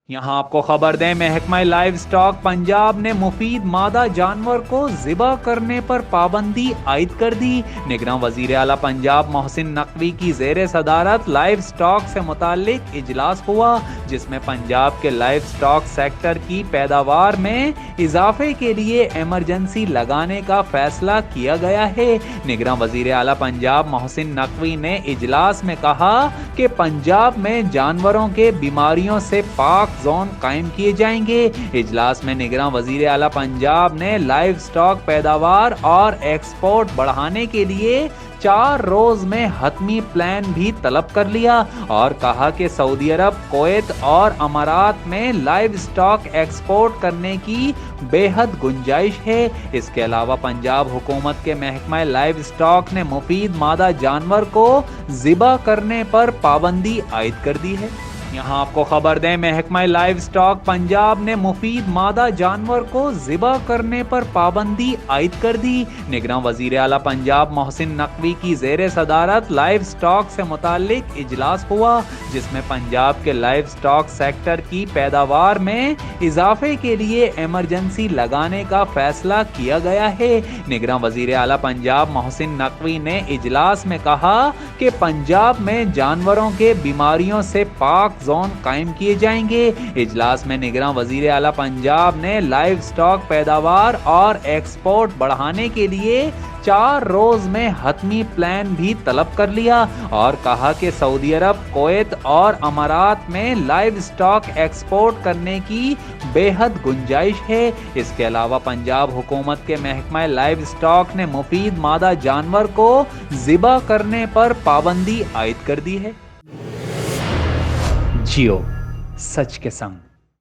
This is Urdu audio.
یہاں آپ کو خبر دیں، محکمہ لائیو سٹاک پنجاب نے مفید مادہ جانور کو ذبح کرنے پر پابندی عائد کر دی۔ نگراں وزیر اعلیٰ پنجاب محسن نقوی کی زیر صدارت لائیو سٹاک سے متعلق اجلاس ہوا، جس میں پنجاب کے لائیو سٹاک سیکٹر کی پیداوار میں اضافے کے لیے ایمرجنسی لگانے کا فیصلہ کیا گیا ہے۔ نگراں وزیر اعلیٰ پنجاب محسن نقوی نے اجلاس میں کہا کہ پنجاب میں جانوروں کے بیماریوں سے پاک زون قائم کیے جائیں گے۔ اجلاس میں نگراں وزیر اعلیٰ پنجاب نے لائیو سٹاک پیداوار اور ایکسپورٹ بڑھانے کے لیے 4 روز میں حتمی پلان بھی طلب کر لیا اور کہا کہ سعودی عرب، کویت اور امارات میں لائیو سٹاک ایکسپورٹ کرنے کی بے حد گنجائش ہے۔ اس کے علاوہ پنجاب حکومت کے محکمہ لائیو سٹاک نے مفید مادہ جانور کو ذبح کرنے پر پابندی عائد کر دی ہے۔ یہاں آپ کو خبر دیں، محکمہ لائیو سٹاک پنجاب نے مفید مادہ جانور کو ذبح کرنے پر پابندی عائد کر دی۔ نگراں وزیر اعلیٰ پنجاب محسن نقوی کی زیر صدارت لائیو سٹاک سے متعلق اجلاس ہوا، جس میں پنجاب کے لائیو سٹاک سیکٹر کی پیداوار میں اضافے کے لیے ایمرجنسی لگانے کا فیصلہ کیا گیا ہے۔ نگراں وزیر اعلیٰ پنجاب محسن نقوی نے اجلاس میں کہا کہ پنجاب میں جانوروں کے بیماریوں سے پاک زون قائم کیے جائیں گے۔ اجلاس میں نگراں وزیر اعلیٰ پنجاب نے لائیو سٹاک پیداوار اور ایکسپورٹ بڑھانے کے لیے 4 روز میں حتمی پلان بھی طلب کر لیا اور کہا کہ سعودی عرب، کویت اور امارات میں لائیو سٹاک ایکسپورٹ کرنے کی بے حد گنجائش ہے۔ اس کے علاوہ پنجاب حکومت کے محکمہ لائیو سٹاک نے مفید مادہ جانور کو ذبح کرنے پر پابندی عائد کر دی ہے۔ جیو سچ کے سنگ۔